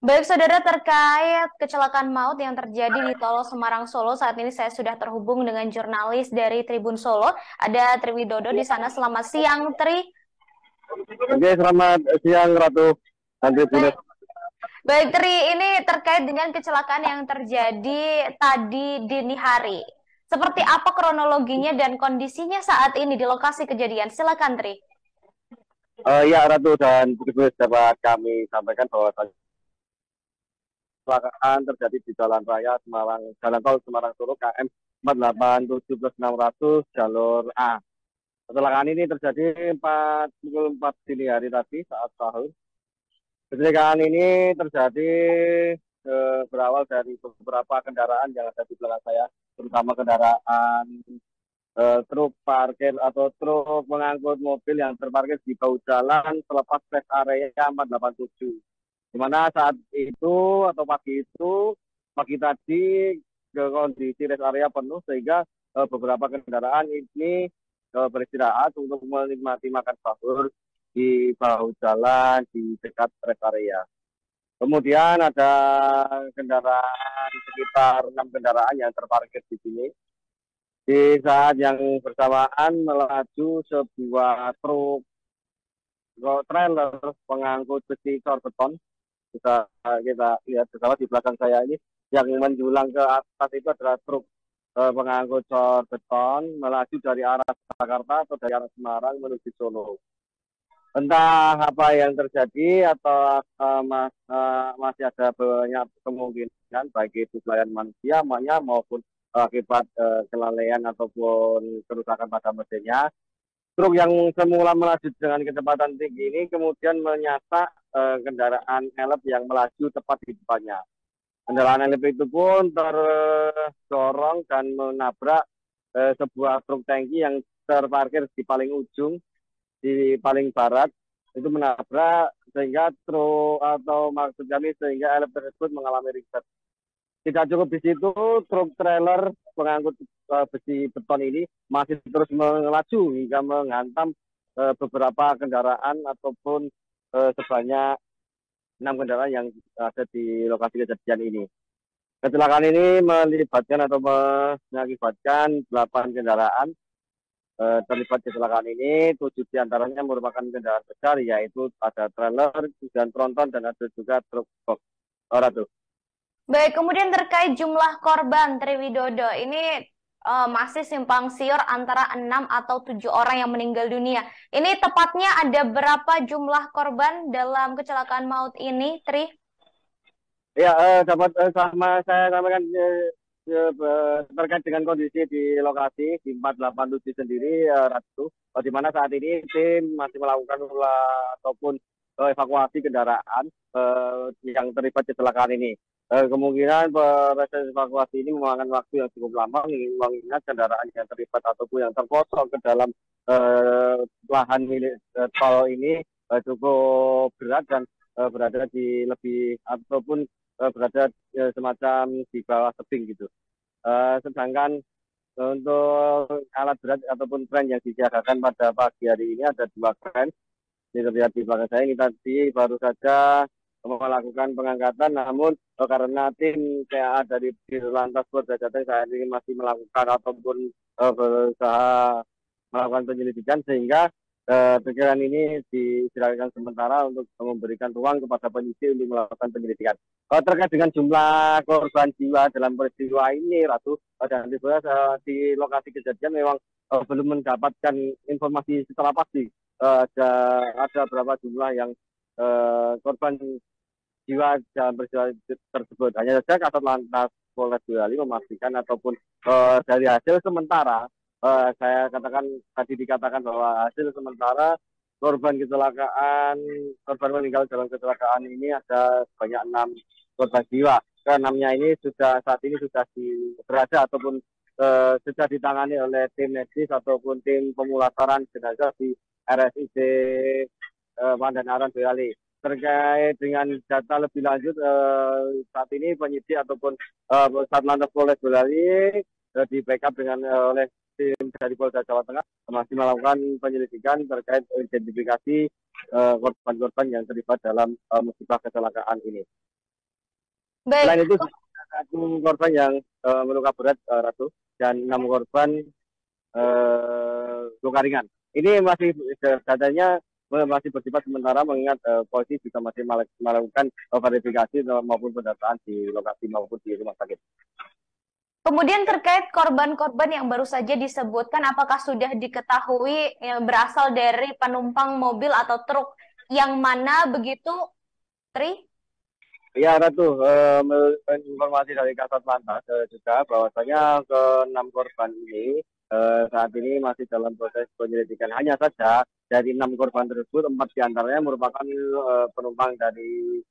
Baik, saudara, terkait kecelakaan maut yang terjadi di Tol Semarang Solo, saat ini saya sudah terhubung dengan jurnalis dari Tribun Solo. Ada Triwidodo di sana. Selamat siang, Tri. Oke, selamat siang Ratu Andri Bunet. Baik, baik, Tri. Ini terkait dengan kecelakaan yang terjadi tadi dini hari. Seperti apa kronologinya dan kondisinya saat ini di lokasi kejadian? Silakan, Tri. Ya Ratu dan Bunet dapat kami sampaikan bahwa kecelakaan terjadi di Jalan Raya Semarang, Jalan Tol Semarang Solo KM 487+600 jalur A. Kecelakaan ini terjadi pukul 4 dini hari tadi saat sahur. Kecelakaan ini terjadi berawal dari beberapa kendaraan yang ada di belakang saya, terutama kendaraan truk parkir atau truk mengangkut mobil yang terparkir di bahu jalan selepas rest area 487. Di mana saat itu atau pagi tadi ke kondisi rest area penuh sehingga beberapa kendaraan ini beristirahat untuk menikmati makan sahur di bahu jalan di dekat rest area. Kemudian ada kendaraan sekitar 6 kendaraan yang terparkir di sini. Di saat yang bersamaan melaju sebuah truk trailer pengangkut besi cor beton. Bisa kita lihat bersama di belakang saya ini yang menjulang ke atas itu adalah truk pengangkut cor beton melaju dari arah Jakarta atau dari arah Semarang menuju Solo. Entah apa yang terjadi atau masih ada banyak kemungkinan baik itu kelainan manusia maupun akibat kelalaian ataupun kerusakan pada mesinnya. Truk yang semula melaju dengan kecepatan tinggi ini kemudian menyasar kendaraan elep yang melaju tepat di depannya. Kendaraan elep itu pun terdorong dan menabrak sebuah truk tangki yang terparkir di paling ujung, di paling barat. Itu menabrak sehingga truk atau maksud kami sehingga elep tersebut mengalami ringsek. Tidak cukup di situ, truk trailer pengangkut besi beton ini masih terus melaju hingga menghantam beberapa kendaraan ataupun sebanyak 6 kendaraan yang ada di lokasi kejadian ini. Kecelakaan ini melibatkan atau mengakibatkan 8 kendaraan terlibat kecelakaan ini. 7 diantaranya merupakan kendaraan besar, yaitu ada trailer, dan tronton, dan ada juga truk box. Ratu. Baik, kemudian terkait jumlah korban, Triwidodo, ini masih simpang siur antara 6 atau 7 orang yang meninggal dunia. Ini tepatnya ada berapa jumlah korban dalam kecelakaan maut ini, Tri? Ya, dapat sama saya sampaikan terkait dengan kondisi di lokasi di 487 sendiri, Ratu, di mana saat ini tim masih melakukan ataupun evakuasi kendaraan yang terlibat kecelakaan ini. Kemungkinan proses evakuasi ini memakan waktu yang cukup lama, mengingat kendaraan yang terlibat ataupun yang terpotong ke dalam lahan milik tol ini cukup berat dan berada di lebih ataupun berada semacam di bawah tebing gitu. Sedangkan untuk alat berat ataupun kren yang disiagakan pada pagi hari ini ada 2 kren. Ini terlihat di belakang saya ini tadi baru saja melakukan pengangkatan, namun karena tim PA dari Dirlantas Polda Jateng saat ini masih melakukan ataupun berusaha melakukan penyelidikan sehingga pikiran ini diistirahatkan sementara untuk memberikan ruang kepada penyidik untuk melakukan penyelidikan. Terkait dengan jumlah korban jiwa dalam peristiwa ini, Ratu, dan di lokasi kejadian memang belum mendapatkan informasi secara pasti ada berapa jumlah yang korban jiwa dalam peristiwa tersebut. Hanya saja Kasat Lantas Polres Boyolali memastikan ataupun dari hasil sementara saya katakan tadi dikatakan bahwa hasil sementara korban meninggal dalam kecelakaan ini ada sebanyak 6 korban jiwa. Keenamnya ini saat ini sudah berada ataupun sudah ditangani oleh tim medis ataupun tim pemulasaran jenazah di RSUD Pandanaran Boyolali. Terkait dengan data lebih lanjut saat ini penyidik ataupun Satlantas Polres Boyolali di backup dengan oleh tim dari Polda Jawa Tengah masih melakukan penyelidikan terkait identifikasi korban-korban yang terlibat dalam musibah kecelakaan ini. Baik, Selain itu, satu korban yang meluka berat, Ratu, dan 6 korban luka ringan. Ini masih datanya masih bersifat sementara mengingat polisi juga masih melakukan verifikasi maupun pendataan di lokasi maupun di rumah sakit. kemudian terkait korban-korban yang baru saja disebutkan, apakah sudah diketahui berasal dari penumpang mobil atau truk yang mana begitu, Tri? Ya, Ratu, informasi dari Kasat Lantas juga bahwasanya ke-6 korban ini saat ini masih dalam proses penyelidikan. Hanya saja dari 6 korban tersebut, 4 diantaranya merupakan penumpang dari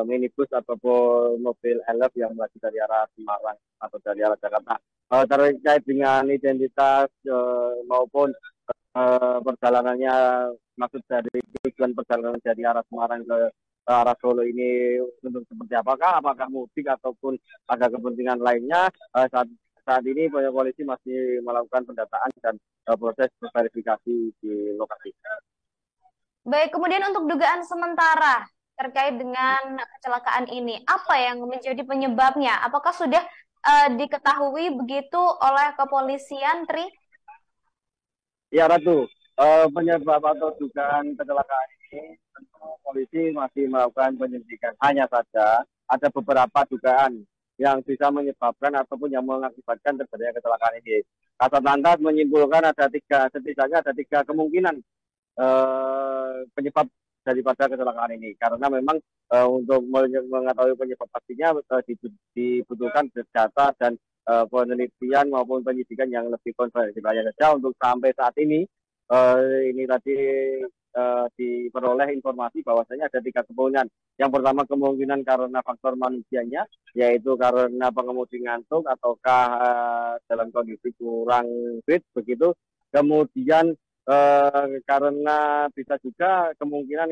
minibus ataupun mobil elf yang melaju dari arah Semarang atau dari arah Jakarta. Terkait dengan identitas maupun perjalanannya, maksud dari tujuan perjalanan dari arah Semarang ke arah Solo ini untuk seperti apakah mudik ataupun ada kepentingan lainnya, saat ini polisi masih melakukan pendataan dan proses verifikasi di lokasi. Baik, kemudian untuk dugaan sementara terkait dengan kecelakaan ini, apa yang menjadi penyebabnya? Apakah sudah diketahui begitu oleh kepolisian, Tri? Ya, Ratu, penyebab atau dugaan kecelakaan ini tentu polisi masih melakukan penyelidikan. Hanya saja ada beberapa dugaan yang bisa menyebabkan ataupun yang mengakibatkan terjadinya kecelakaan ini. Kasat Lantas menyimpulkan setidaknya ada tiga kemungkinan penyebab daripada kecelakaan ini. Karena memang untuk mengetahui penyebab pastinya dibutuhkan data dan penelitian maupun penyidikan yang lebih komprehensif. Hanya saja untuk sampai saat ini tadi diperoleh informasi bahwasanya ada tiga kemungkinan. Yang pertama kemungkinan karena faktor manusianya, yaitu karena pengemudi ngantuk ataukah dalam kondisi kurang fit begitu. Kemudian karena bisa juga kemungkinan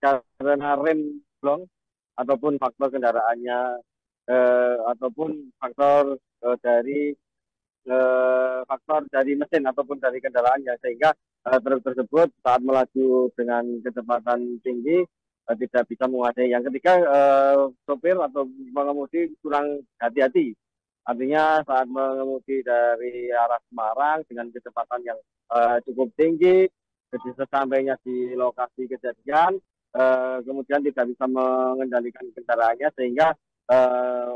karena rem blong ataupun faktor kendaraannya ataupun faktor dari mesin ataupun dari kendaraannya, sehingga truk tersebut saat melaju dengan kecepatan tinggi tidak bisa menguasai. Yang ketiga, sopir atau pengemudi kurang hati-hati. Artinya saat mengemudi dari arah Semarang dengan kecepatan yang cukup tinggi, jadi sesampainya di lokasi kejadian, kemudian tidak bisa mengendalikan kendaraannya sehingga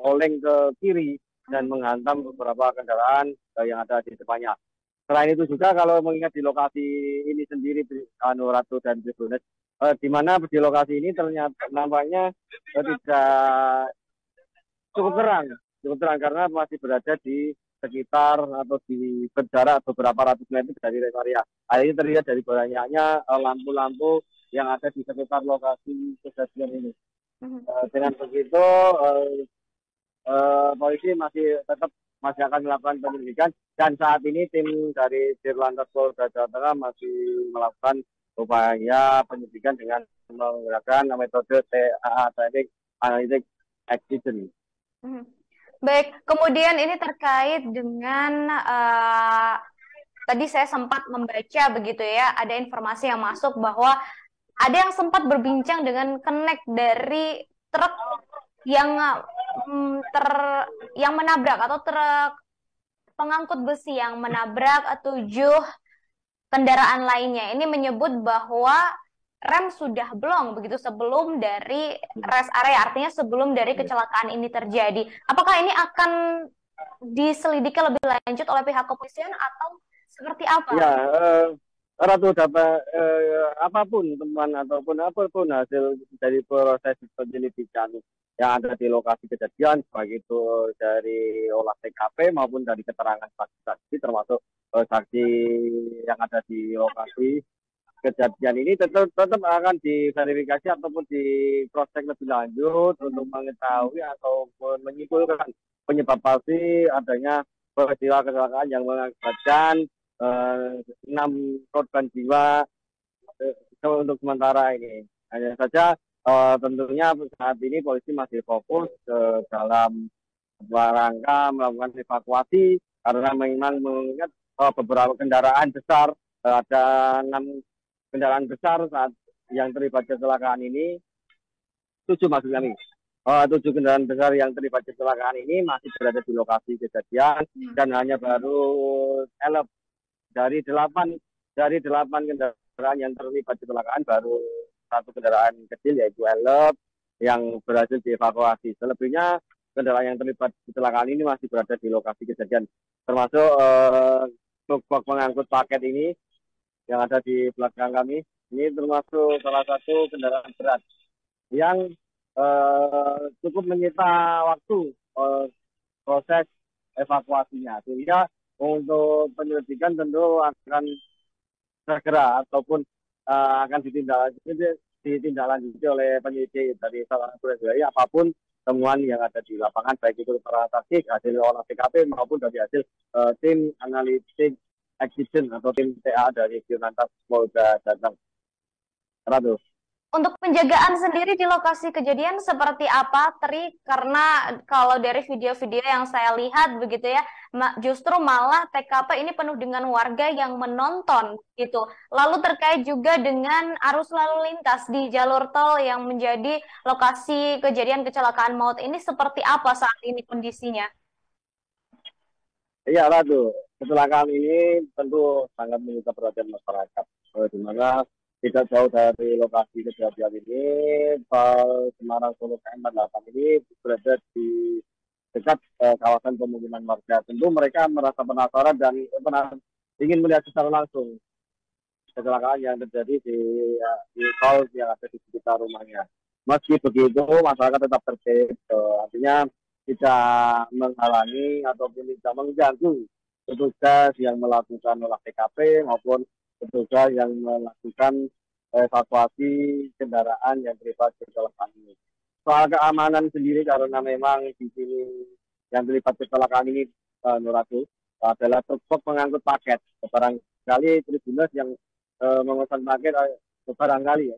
oleng ke kiri dan menghantam beberapa kendaraan yang ada di depannya. Selain itu juga kalau mengingat di lokasi ini sendiri, Ratu dan Tribunes, di mana di lokasi ini ternyata nampaknya tidak cukup terang karena masih berada di sekitar atau di berjarak beberapa ratus meter dari rest area. Hal ini terlihat dari banyaknya lampu-lampu yang ada di sekitar lokasi kejadian ini. Dengan begitu, polisi masih akan melakukan penyelidikan, dan saat ini tim dari Dirlantas Polda Jawa Tengah masih melakukan upaya penyelidikan dengan menggunakan metode TAA, Training Analytic Accident. Baik, kemudian ini terkait dengan tadi saya sempat membaca begitu ya, ada informasi yang masuk bahwa ada yang sempat berbincang dengan connect dari truk yang yang menabrak atau truk pengangkut besi yang menabrak 7 kendaraan lainnya. Ini menyebut bahwa rem sudah blong begitu sebelum dari rest area, artinya sebelum dari kecelakaan ini terjadi. Apakah ini akan diselidiki lebih lanjut oleh pihak kepolisian atau seperti apa? Ya, Ratu, dapat apapun teman ataupun apapun hasil dari proses penyelidikan yang ada di lokasi kejadian, baik itu dari olah TKP maupun dari keterangan saksi-saksi, termasuk saksi yang ada di lokasi kejadian ini, tetap akan diverifikasi ataupun diproses lebih lanjut untuk mengetahui ataupun menyimpulkan penyebab pasti adanya peristiwa kecelakaan yang mengakibatkan 6 korban jiwa untuk sementara ini. Hanya saja tentunya saat ini polisi masih fokus dalam rangka melakukan evakuasi karena memang mengingat beberapa kendaraan besar, ada 6 kendaraan besar saat yang terlibat kecelakaan ini, 7 maksud kami. 7 kendaraan besar yang terlibat kecelakaan ini masih berada di lokasi kejadian dan hanya baru elep dari delapan kendaraan yang terlibat kecelakaan, baru 1 kendaraan kecil yaitu elep yang berhasil dievakuasi. Selebihnya kendaraan yang terlibat kecelakaan ini masih berada di lokasi kejadian, termasuk truk pengangkut paket ini yang ada di belakang kami. Ini termasuk salah satu kendaraan berat yang cukup menyita waktu proses evakuasinya, sehingga untuk penyelidikan tentu akan segera ataupun akan ditindaklanjuti oleh penyidik dari Polres Jaya apapun temuan yang ada di lapangan, baik itu para saksi, hasil olah TKP maupun dari hasil tim analitik accident atau tim TA dari Dirlantas Polda Jateng. Ratu. Untuk penjagaan sendiri di lokasi kejadian seperti apa, Tri? Karena kalau dari video-video yang saya lihat begitu ya, justru malah TKP ini penuh dengan warga yang menonton gitu. Lalu terkait juga dengan arus lalu lintas di jalur tol yang menjadi lokasi kejadian kecelakaan maut ini seperti apa saat ini kondisinya? Iya, Ratu. Kecelakaan ini tentu sangat menyita perhatian masyarakat, di mana tidak jauh dari lokasi kejadian ini, tol Semarang Solo KM48 ini berada di dekat kawasan pemukiman warga. Tentu mereka merasa penasaran dan ingin melihat secara langsung kecelakaan yang terjadi di tol yang ada di sekitar rumahnya. Meski begitu, masyarakat tetap tertib, artinya tidak menghalangi ataupun tidak mengganggu petugas yang melakukan olah TKP maupun petugas yang melakukan evakuasi kendaraan yang terlibat kecelakaan ini. Soal keamanan sendiri, karena memang di sini yang terlibat kecelakaan ini, Nuratu, adalah truk pengangkut paket. Barangkali Tribuners yang memesan paket, barangkali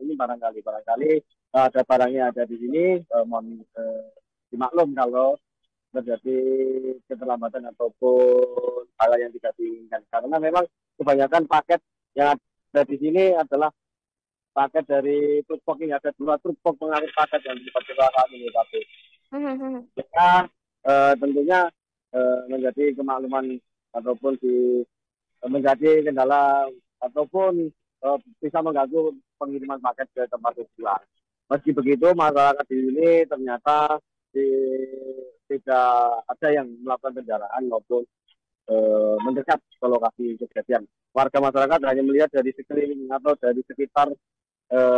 ada barangnya ada di sini, mohon dimaklum kalau terjadi keterlambatan ataupun hal yang tidak diinginkan. Karena memang kebanyakan paket yang ada di sini adalah paket dari truk ini. Ada 2 truk pengangkut paket yang terlibat kecelakaan ini, tapi ya, tentunya menjadi kemakluman ataupun menjadi kendala ataupun bisa mengganggu pengiriman paket ke tempat tujuan. Meski begitu, masyarakat di sini ternyata tidak ada yang melakukan penjaraan maupun mendekat ke lokasi kejadian. Warga masyarakat hanya melihat dari sekeliling atau dari sekitar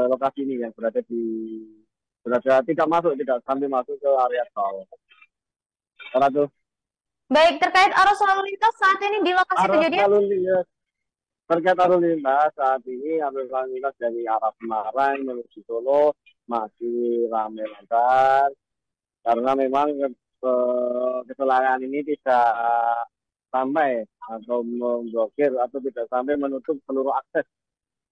lokasi ini yang berada tidak sampai masuk ke area tol. Ratu. Baik, terkait arus lalu lintas saat ini di lokasi kejadian. Terkait arus lintas saat ini, arus lalu lintas dari arah Semarang menuju Solo masih ramai lancar karena memang kecelakaan ini tidak sampai atau memblokir atau tidak sampai menutup seluruh akses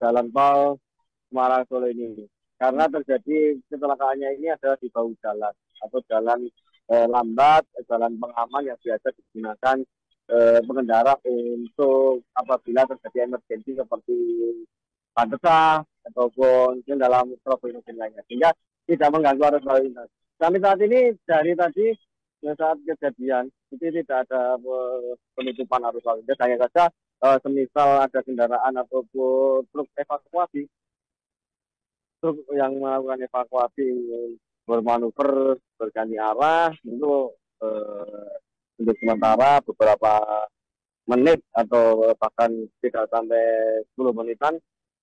jalan tol Semarang Solo ini. Karena terjadi kecelakaannya ini adalah di bahu jalan atau jalan lambat, jalan pengaman yang biasa digunakan pengendara untuk apabila terjadi emergensi seperti pandesa ataupun dalam problem lainnya, sehingga tidak mengganggu arus lalu lintas. Sampai saat ini dari tadi saat kejadian itu tidak ada penutupan arus lalu lintas, hanya saja semisal ada kendaraan ataupun truk yang melakukan evakuasi bermanuver berganti arah itu untuk sementara beberapa menit atau bahkan tidak sampai 10 menitan,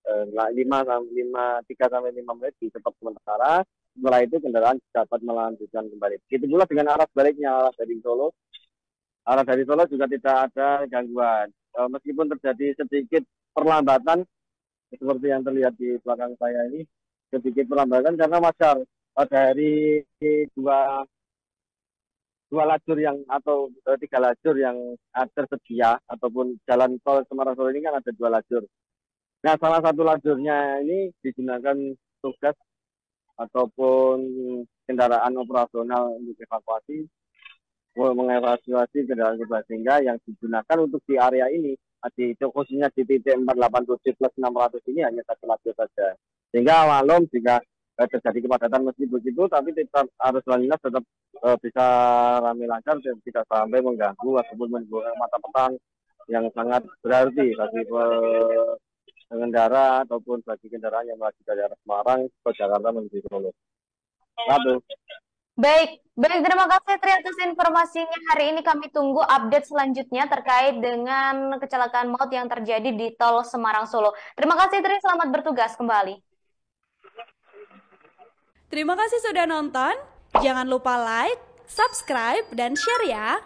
3 sampai 5 menit di tempat sementara. Setelah itu kendaraan dapat melanjutkan kembali. Begitu pula dengan arah sebaliknya, arah dari Solo. Arah dari Solo juga tidak ada gangguan. Meskipun terjadi sedikit perlambatan seperti yang terlihat di belakang saya ini, sedikit perlambatan karena wajar dari dua lajur yang atau 3 lajur yang tersedia ataupun jalan tol Semarang Solo ini kan ada 2 lajur. Nah, salah satu lajurnya ini digunakan tugas ataupun kendaraan operasional untuk evakuasi. mengevakuasi kendaraan pribadi, sehingga yang digunakan untuk di area ini khususnya di titik 487 plus 600 ini hanya satu lajur saja, sehingga maklum jika terjadi kepadatan meski begitu, tapi tetap arus lalu lintas tetap bisa ramai lancar dan tidak sampai mengganggu ataupun menimbulkan mata petang yang sangat berarti bagi pengendara ataupun bagi kendaraan yang melaju dari arah Semarang ke Jakarta menuju Solo. Satu. Baik, terima kasih Tri atas informasinya. Hari ini kami tunggu update selanjutnya terkait dengan kecelakaan maut yang terjadi di tol Semarang Solo. Terima kasih Tri, selamat bertugas kembali. Terima kasih sudah nonton. Jangan lupa like, subscribe, dan share ya.